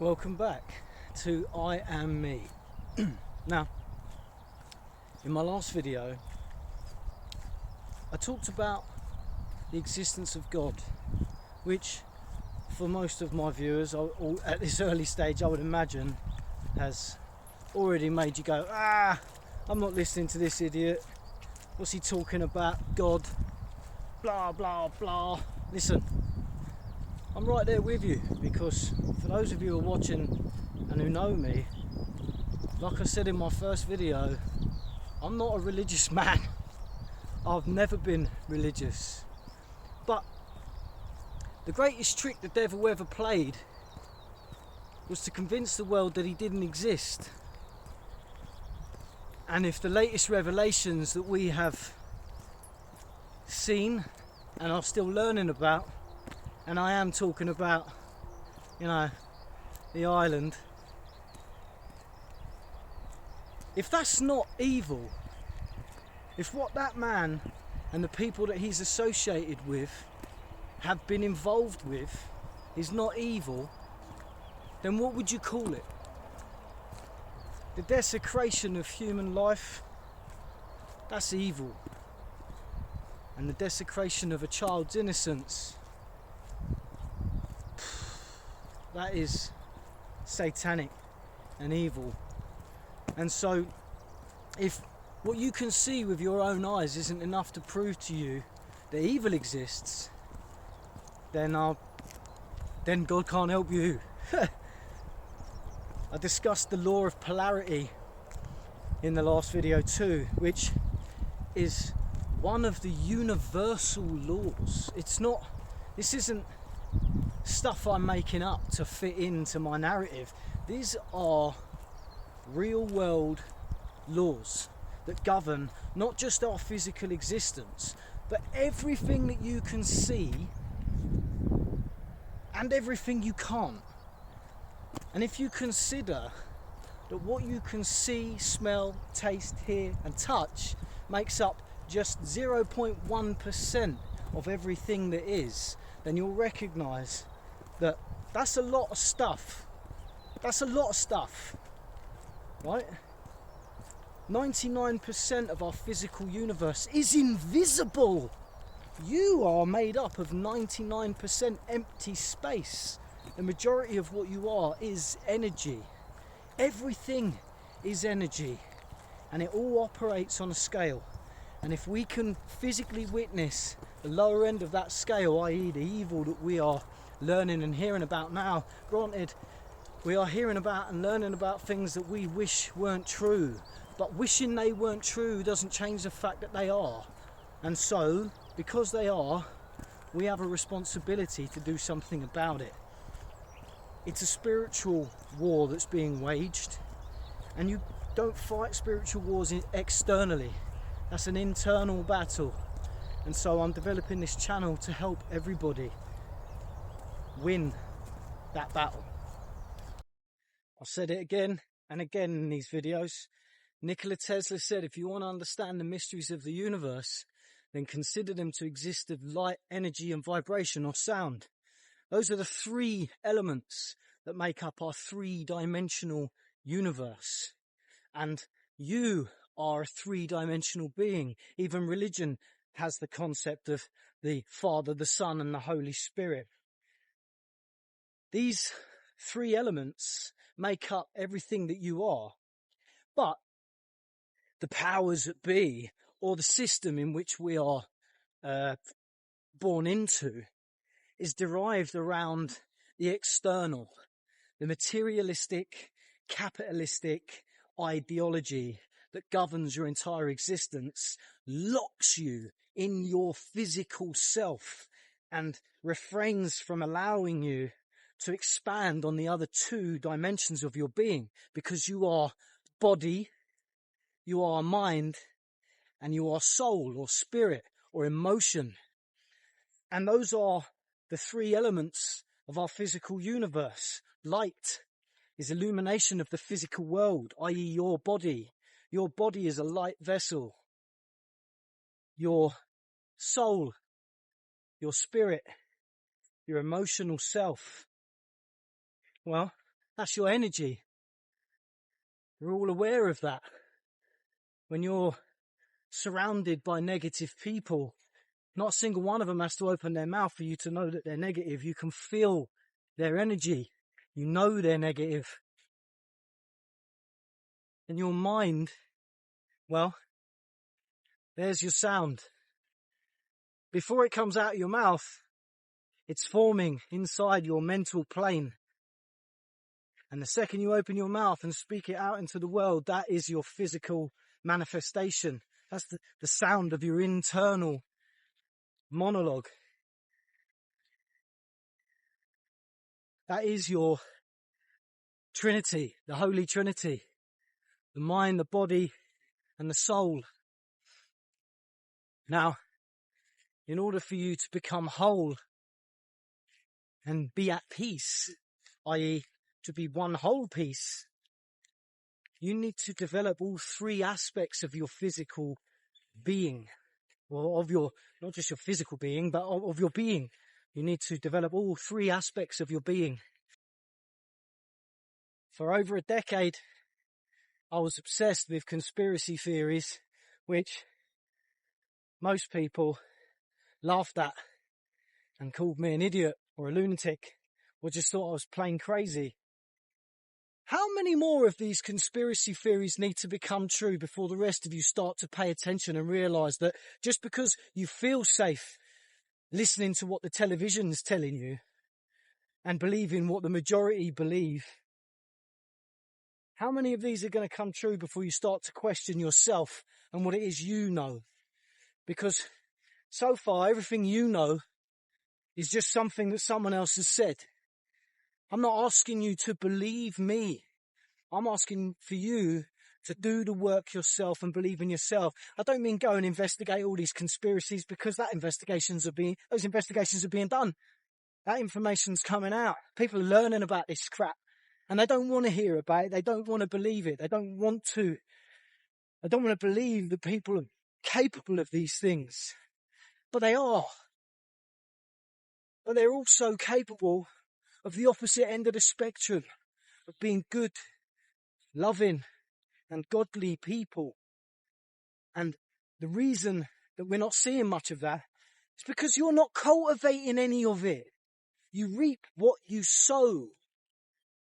Welcome back to I Am Me. Now, in my last video, I talked about the existence of God, which for most of my viewers at this early stage, I would imagine, has already made you go, I'm not listening to this idiot. What's he talking about? God, blah, blah, blah. Listen, I'm right there with you, because for those of you who are watching and who know me, like I said in my first video, I'm not a religious man. I've never been religious. But the greatest trick the devil ever played was to convince the world that he didn't exist. And if the latest revelations that we have seen and are still learning about, and I am talking about, the island, if that's not evil, if what that man and the people that he's associated with have been involved with is not evil, then what would you call it? The desecration of human life, that's evil. And the desecration of a child's innocence, that is satanic and evil. And so, if what you can see with your own eyes isn't enough to prove to you that evil exists, then God can't help you. I discussed the law of polarity in the last video too, which is one of the universal laws. This isn't stuff I'm making up to fit into my narrative. These are real world laws that govern not just our physical existence, but everything that you can see and everything you can't. And if you consider that what you can see, smell, taste, hear and touch makes up just 0.1% of everything that is, then you'll recognise that that's a lot of stuff. That's a lot of stuff, right? 99% of our physical universe is invisible. You are made up of 99% empty space. The majority of what you are is energy. Everything is energy, and it all operates on a scale. And if we can physically witness the lower end of that scale, i.e. the evil that we are learning and hearing about now, granted, we are hearing about and learning about things that we wish weren't true, but wishing they weren't true doesn't change the fact that they are. And so, because they are, we have a responsibility to do something about it. It's a spiritual war that's being waged, and you don't fight spiritual wars externally. That's an internal battle. And so I'm developing this channel to help everybody win that battle. I've said it again and again in these videos. Nikola Tesla said, if you want to understand the mysteries of the universe, then consider them to exist of light, energy and vibration or sound. Those are the three elements that make up our three-dimensional universe. And you are a three-dimensional being. Even religion has the concept of the Father, the Son and the Holy Spirit. These three elements make up everything that you are. But the powers that be, or the system in which we are born into, is derived around the external, the materialistic, capitalistic ideology that governs your entire existence, locks you in your physical self and refrains from allowing you to expand on the other two dimensions of your being, because you are body, you are mind, and you are soul or spirit or emotion. And those are the three elements of our physical universe. Light is illumination of the physical world, i.e. your body. Your body is a light vessel. Your soul, your spirit, your emotional self, well, That's your energy. We're all aware of that. When you're surrounded by negative people, not a single one of them has to open their mouth for you to know that they're negative. You can feel their energy. You know they're negative. And your mind, well, there's your sound. Before it comes out of your mouth, it's forming inside your mental plane. And the second you open your mouth and speak it out into the world, that is your physical manifestation. That's the sound of your internal monologue. That is your Trinity, the Holy Trinity. The mind, the body, and the soul. Now, in order for you to become whole and be at peace, i.e. to be one whole piece, you need to develop all three aspects of your physical being, or of your, not just your physical being, but of your being. You need to develop all three aspects of your being. For over a decade, I was obsessed with conspiracy theories, which most people laughed at and called me an idiot or a lunatic, or just thought I was plain crazy. How many more of these conspiracy theories need to become true before the rest of you start to pay attention and realise that just because you feel safe listening to what the television's telling you and believing what the majority believe, how many of these are going to come true before you start to question yourself and what it is you know? Because so far, everything you know is just something that someone else has said. I'm not asking you to believe me. I'm asking for you to do the work yourself and believe in yourself. I don't mean go and investigate all these conspiracies, because those investigations are being done. That information's coming out. People are learning about this crap. And they don't want to hear about it. They don't want to believe it. They don't want to believe that people are capable of these things. But they are. But they're also capable of the opposite end of the spectrum, of being good, loving, and godly people. And the reason that we're not seeing much of that is because you're not cultivating any of it. You reap what you sow.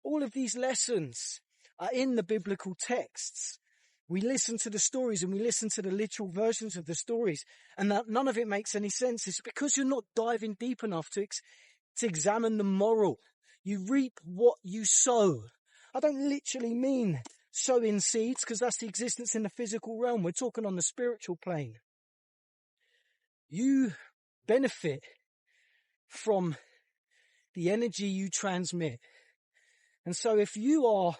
All of these lessons are in the biblical texts. We listen to the stories and we listen to the literal versions of the stories, and that none of it makes any sense. It's because you're not diving deep enough to examine the moral. You reap what you sow. I don't literally mean sowing seeds, because that's the existence in the physical realm. We're talking on the spiritual plane. You benefit from the energy you transmit. And so if you are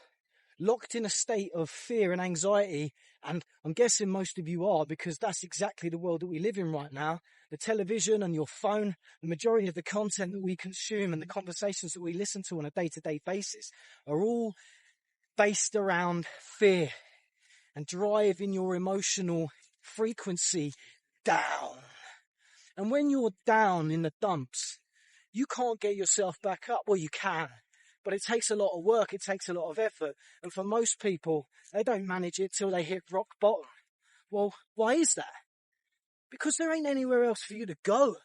locked in a state of fear and anxiety, and I'm guessing most of you are, because that's exactly the world that we live in right now, the television and your phone, the majority of the content that we consume and the conversations that we listen to on a day-to-day basis are all based around fear and driving your emotional frequency down. And when you're down in the dumps, you can't get yourself back up. Well, you can, but it takes a lot of work. It takes a lot of effort. And for most people, they don't manage it till they hit rock bottom. Well, why is that? Because there ain't anywhere else for you to go.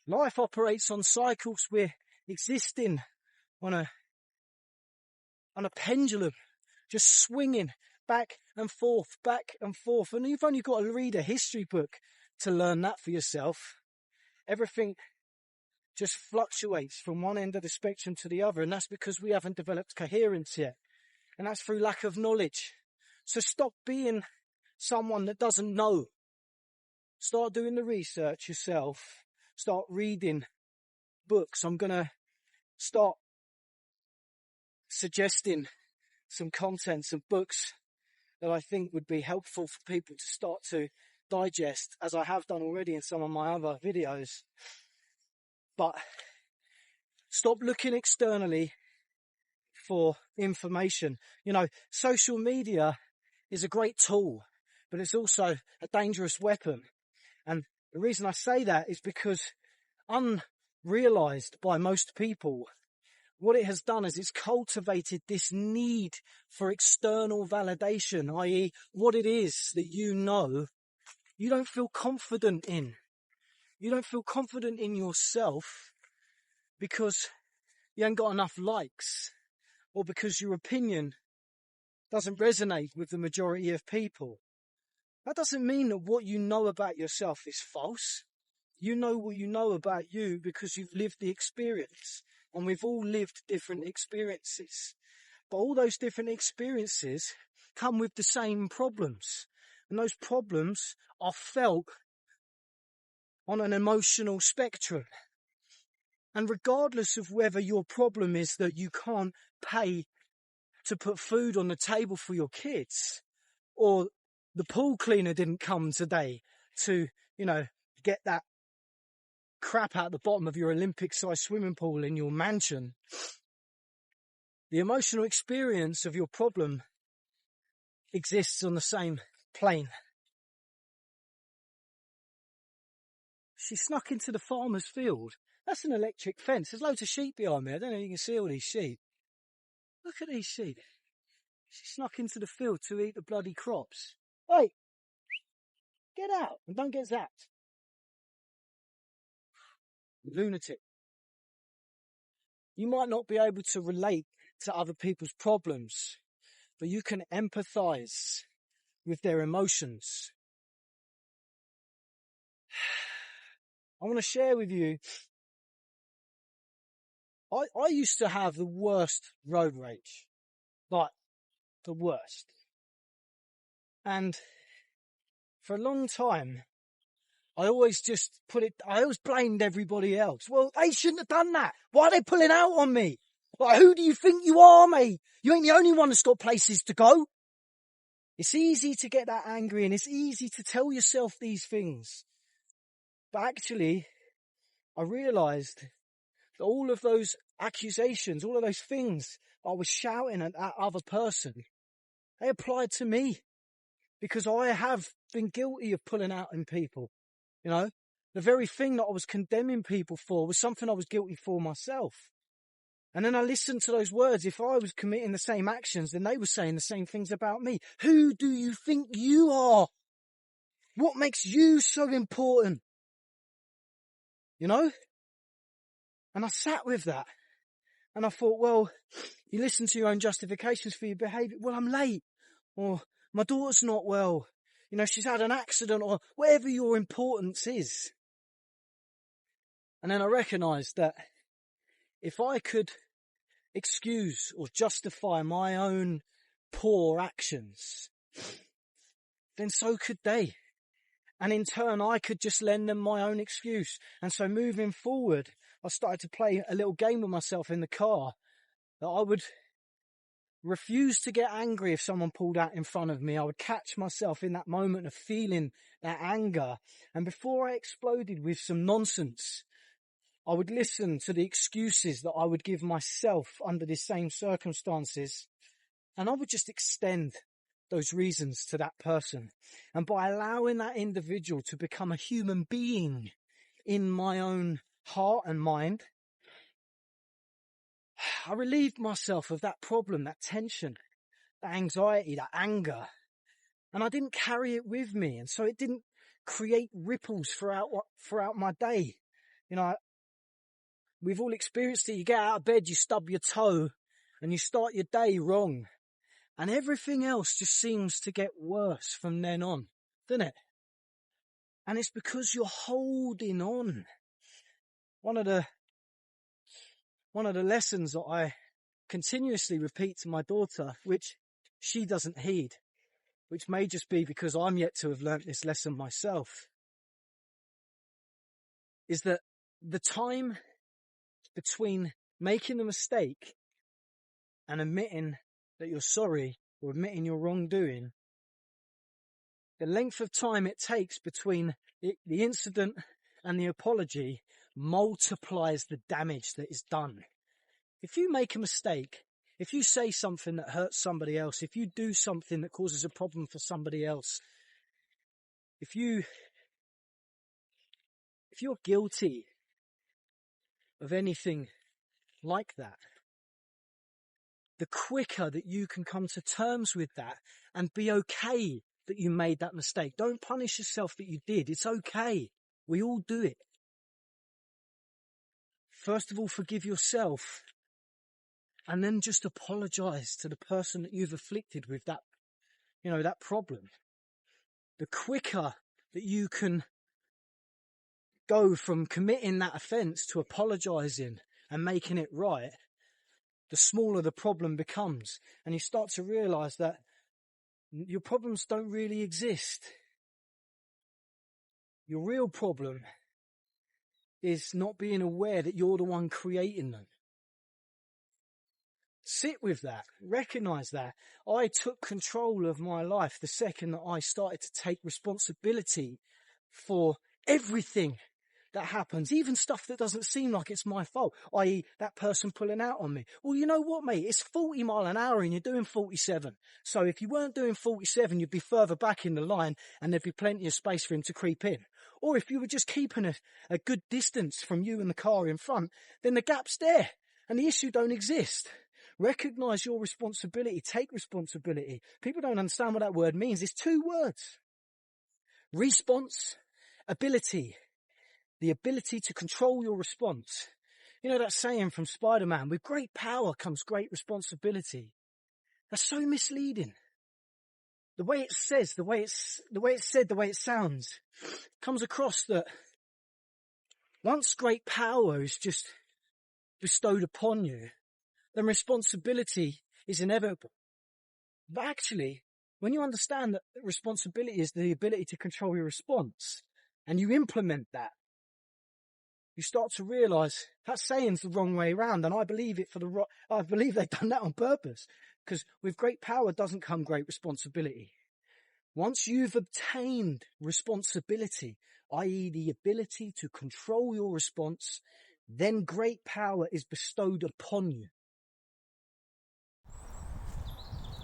Life operates on cycles. We're existing on a pendulum, just swinging back and forth. And you've only got to read a history book to learn that for yourself. Everything just fluctuates from one end of the spectrum to the other, and that's because we haven't developed coherence yet, and that's through lack of knowledge. So stop being someone that doesn't know. Start doing the research yourself. Start reading books. I'm going to start suggesting some content, some books that I think would be helpful for people to start to digest, as I have done already in some of my other videos. But stop looking externally for information. You know, social media is a great tool, but it's also a dangerous weapon. And the reason I say that is because unrealized by most people, what it has done is it's cultivated this need for external validation, i.e. what it is that you know you don't feel confident in. You don't feel confident in yourself because you ain't got enough likes, or because your opinion doesn't resonate with the majority of people. That doesn't mean that what you know about yourself is false. You know what you know about you because you've lived the experience. And we've all lived different experiences. But all those different experiences come with the same problems. And those problems are felt on an emotional spectrum. And regardless of whether your problem is that you can't pay to put food on the table for your kids, or the pool cleaner didn't come today to, get that crap out the bottom of your Olympic-sized swimming pool in your mansion, the emotional experience of your problem exists on the same plane. She snuck into the farmer's field. That's an electric fence. There's loads of sheep behind me. I don't know if you can see all these sheep. Look at these sheep. She snuck into the field to eat the bloody crops. Hey, get out and don't get zapped. Lunatic. You might not be able to relate to other people's problems, but you can empathize with their emotions. I want to share with you, I used to have the worst road rage. Like, the worst. And for a long time, I always blamed everybody else. Well, they shouldn't have done that. Why are they pulling out on me? Like, who do you think you are, mate? You ain't the only one that's got places to go. It's easy to get that angry and it's easy to tell yourself these things. But actually, I realised that all of those accusations, all of those things I was shouting at that other person, they applied to me. Because I have been guilty of pulling out in people. The very thing that I was condemning people for was something I was guilty for myself. And then I listened to those words. If I was committing the same actions, then they were saying the same things about me. Who do you think you are? What makes you so important? And I sat with that. And I thought, well, you listen to your own justifications for your behaviour. Well, I'm late. Or my daughter's not well. She's had an accident, or whatever your importance is. And then I recognised that if I could excuse or justify my own poor actions, then so could they. And in turn, I could just lend them my own excuse. And so moving forward, I started to play a little game with myself in the car, that I would refuse to get angry if someone pulled out in front of me. I would catch myself in that moment of feeling that anger. And before I exploded with some nonsense, I would listen to the excuses that I would give myself under the same circumstances. And I would just extend those reasons to that person. And by allowing that individual to become a human being in my own heart and mind, I relieved myself of that problem, that tension, that anxiety, that anger. And I didn't carry it with me. And so it didn't create ripples throughout my day. We've all experienced it. You get out of bed, you stub your toe, and you start your day wrong. And everything else just seems to get worse from then on, doesn't it? And it's because you're holding on. One of the lessons that I continuously repeat to my daughter, which she doesn't heed, which may just be because I'm yet to have learnt this lesson myself, is that the time between making a mistake and admitting that you're sorry or admitting your wrongdoing, the length of time it takes between the incident and the apology multiplies the damage that is done. If you make a mistake, if you say something that hurts somebody else, if you do something that causes a problem for somebody else, if you're guilty of anything like that, the quicker that you can come to terms with that and be okay that you made that mistake. Don't punish yourself that you did. It's okay. We all do it. First of all, forgive yourself, and then just apologize to the person that you've afflicted with that, that problem. The quicker that you can go from committing that offense to apologizing and making it right, the smaller the problem becomes. And you start to realize that your problems don't really exist. Your real problem is not being aware that you're the one creating them. Sit with that. Recognize that. I took control of my life the second that I started to take responsibility for everything that happens, even stuff that doesn't seem like it's my fault, i.e. that person pulling out on me. Well, you know what, mate? It's 40 mile an hour and you're doing 47. So if you weren't doing 47, you'd be further back in the line and there'd be plenty of space for him to creep in. Or if you were just keeping a good distance from you and the car in front, then the gap's there and the issue don't exist. Recognize your responsibility. Take responsibility. People don't understand what that word means. It's 2 words. Response, ability. The ability to control your response. You know that saying from Spider-Man, with great power comes great responsibility. That's so misleading. The way it says, the way it's said, the way it sounds, comes across that once great power is just bestowed upon you, then responsibility is inevitable. But actually, when you understand that responsibility is the ability to control your response, and you implement that, you start to realize that saying's the wrong way around, and I believe it I believe they've done that on purpose, because with great power doesn't come great responsibility. Once you've obtained responsibility, i.e. the ability to control your response, then great power is bestowed upon you.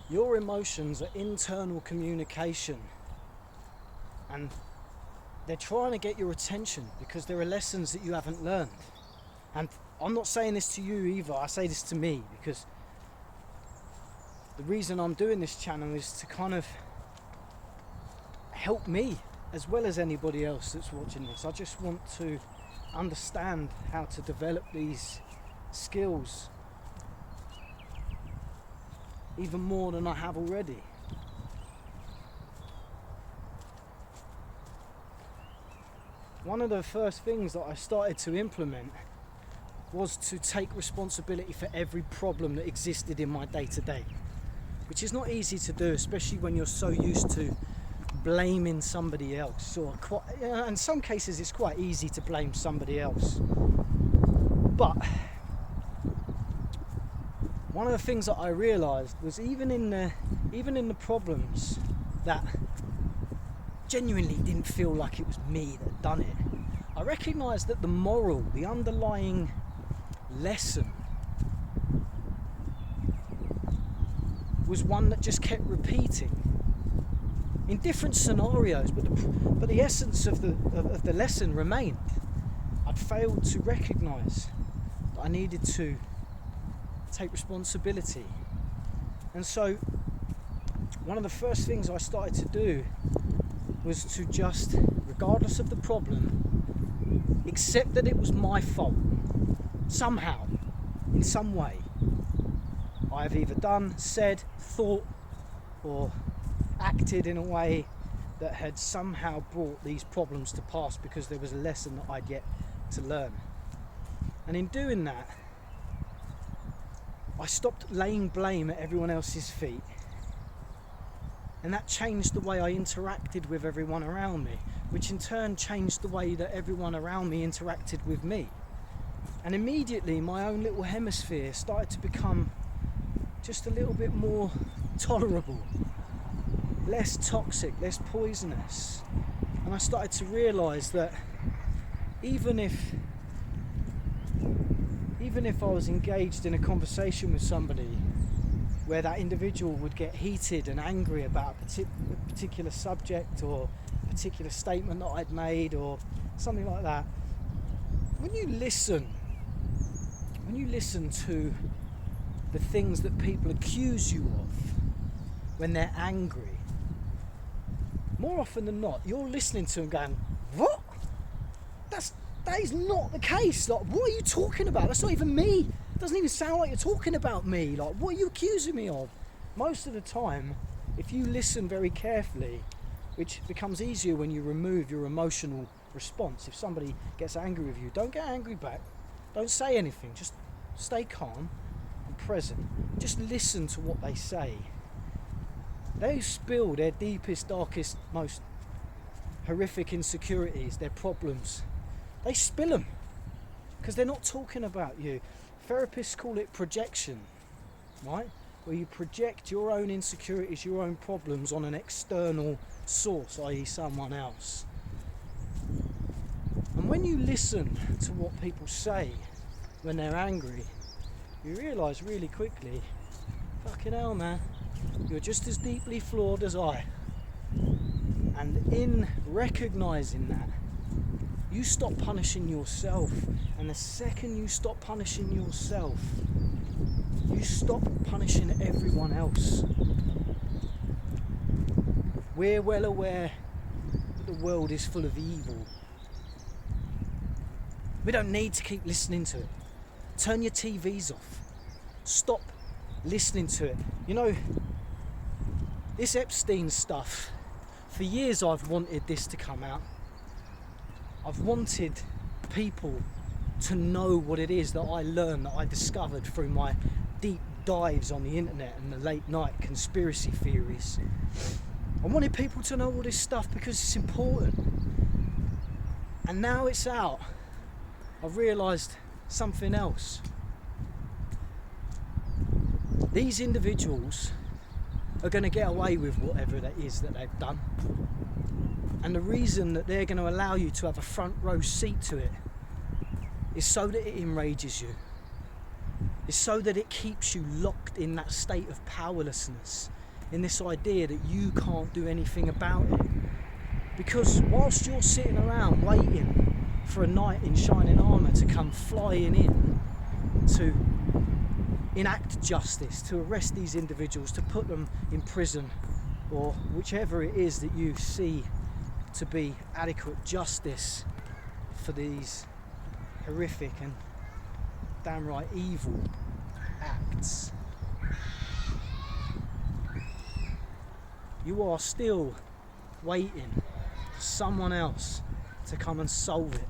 Your emotions are internal communication, and they're trying to get your attention because there are lessons that you haven't learned. And I'm not saying this to you either, I say this to me, because the reason I'm doing this channel is to kind of help me as well as anybody else that's watching this. I just want to understand how to develop these skills even more than I have already. One of the first things that I started to implement was to take responsibility for every problem that existed in my day-to-day, which is not easy to do, especially when you're so used to blaming somebody else, or in some cases it's quite easy to blame somebody else. But one of the things that I realised was even in the problems that genuinely didn't feel like it was me that had done it, I recognised that the underlying lesson was one that just kept repeating in different scenarios, but the essence of the lesson remained. I'd failed to recognise that I needed to take responsibility. And so one of the first things I started to do was to just, regardless of the problem, accept that it was my fault. Somehow, in some way, I have either done, said, thought, or acted in a way that had somehow brought these problems to pass because there was a lesson that I'd yet to learn. And in doing that, I stopped laying blame at everyone else's feet. And that changed the way I interacted with everyone around me, which in turn changed the way that everyone around me interacted with me. And immediately my own little hemisphere started to become just a little bit more tolerable, less toxic, less poisonous. And I started to realise that even if I was engaged in a conversation with somebody where that individual would get heated and angry about a particular subject or a particular statement that I'd made or something like that, when you listen to the things that people accuse you of when they're angry, more often than not, you're listening to them going, what? That is not the case. Like, what are you talking about? That's not even me. It doesn't even sound like you're talking about me. Like, what are you accusing me of? Most of the time, if you listen very carefully, which becomes easier when you remove your emotional response. If somebody gets angry with you, don't get angry back. Don't say anything. Just stay calm and present. Just listen to what they say. They spill their deepest, darkest, most horrific insecurities, their problems. They spill them because they're not talking about you. Therapists call it projection, right? Where you project your own insecurities, your own problems on an external source, i.e. someone else. And when you listen to what people say when they're angry, you realise really quickly, fucking hell man, you're just as deeply flawed as I. And in recognising that, you stop punishing yourself. And the second you stop punishing yourself, you stop punishing everyone else. We're well aware that the world is full of evil. We don't need to keep listening to it. Turn your TVs off. Stop listening to it. You know, this Epstein stuff, for years I've wanted this to come out. I've wanted people to know what it is that I learned, that I discovered through my deep dives on the internet and the late night conspiracy theories. I wanted people to know all this stuff because it's important. And now it's out, I've realised something else. These individuals are going to get away with whatever that is that they've done. And the reason that they're going to allow you to have a front row seat to it is so that it enrages you. It's so that it keeps you locked in that state of powerlessness, in this idea that you can't do anything about it. Because whilst you're sitting around waiting for a knight in shining armour to come flying in to enact justice, to arrest these individuals, to put them in prison, or whichever it is that you see to be adequate justice for these horrific and downright evil acts, you are still waiting for someone else to come and solve it.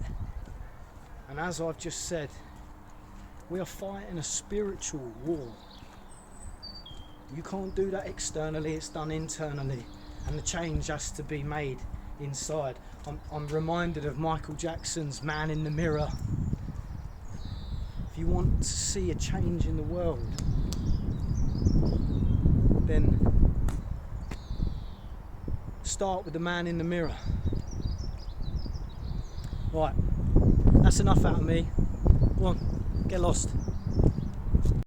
And as I've just said, we are fighting a spiritual war. You can't do that externally, it's done internally, and the change has to be made inside. I'm reminded of Michael Jackson's Man in the Mirror. If you want to see a change in the world, then start with the man in the mirror. Right, that's enough out of me. Go on, get lost.